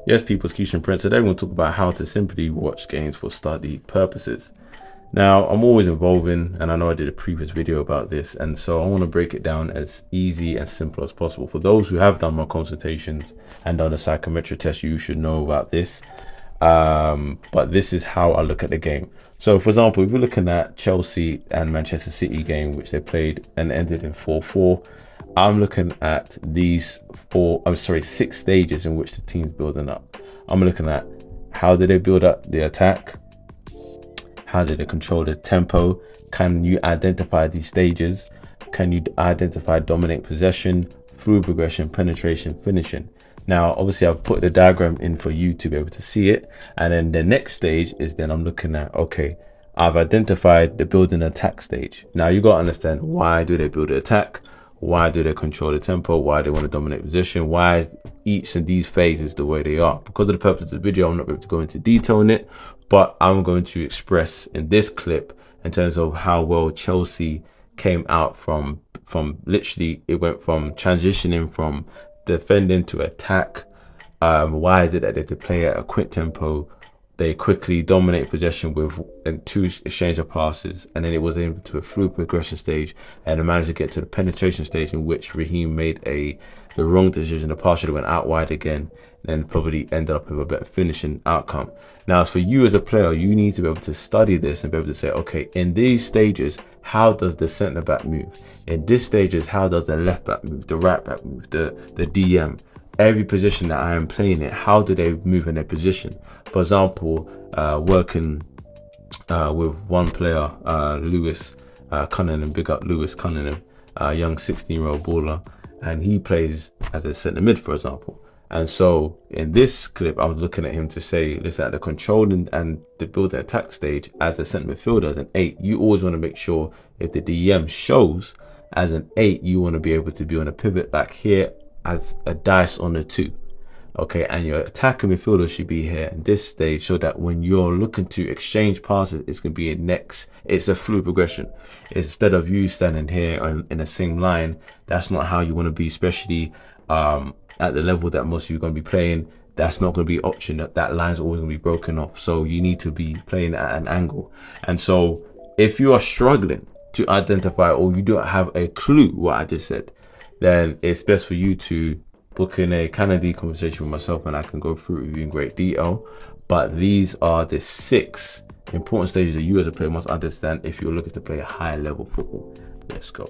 Yes, people's Keishan Prince. Today we're going to talk about how to simply watch games for study purposes. Now, I'm always evolving, and I know I did a previous video about this, and so I want to break it down as easy and simple as possible. For those who have done my consultations and done a psychometric test, you should know about this. But this is how I look at the game. So, for example, if you're looking at Chelsea and Manchester City game, which they played and ended in 4-4, I'm looking at these six stages in which the team's building up. I'm looking at how did they build up the attack, how did they control the tempo, can you identify these stages, can you identify dominate possession, through progression, penetration, finishing. Now, obviously, I've put the diagram in for you to be able to see it. And then the next stage is then I'm looking at, okay, I've identified the building attack stage. Now, you got to understand, why do they build the attack? Why do they control the tempo? Why they want to dominate position? Why is each of these phases the way they are? Because of the purpose of the video, I'm not going to go into detail in it, but I'm going to express in this clip in terms of how well Chelsea came out from literally, it went from transitioning from defending to attack. Why is it that they play at a quick tempo? They quickly dominate possession with two exchange of passes, and then it was into a through progression stage, and they managed to get to the penetration stage in which Raheem made the wrong decision. The pass should have went out wide again, and probably ended up with a better finishing outcome. Now, for you as a player, you need to be able to study this and be able to say, okay, in these stages, how does the centre back move? In these stages, how does the left back move, the right back move, the DM? Every position that I am playing it, how do they move in their position? For example, working with one player, Lewis Cunningham, big up Lewis Cunningham, a young 16-year-old baller, and he plays as a centre mid, for example. And so in this clip, I was looking at him to say, listen, at the controlling and the build and attack stage as a centre midfielder, as an 8, you always want to make sure if the DM shows as an 8, you want to be able to be on a pivot back here as a dice on a 2. Okay, and your attacker midfielder should be here in this stage, so that when you're looking to exchange passes, it's going to be it's a fluid progression. Instead of you standing here in a same line, that's not how you want to be, especially at the level that most of you are going to be playing. That's not going to be an option. That line's always going to be broken off, so you need to be playing at an angle. And so if you are struggling to identify, or you don't have a clue what I just said, then it's best for you to book in a kind of deep conversation with myself, and I can go through it with you in great detail. But these are the 6 important stages that you as a player must understand if you're looking to play a high level football. Let's go.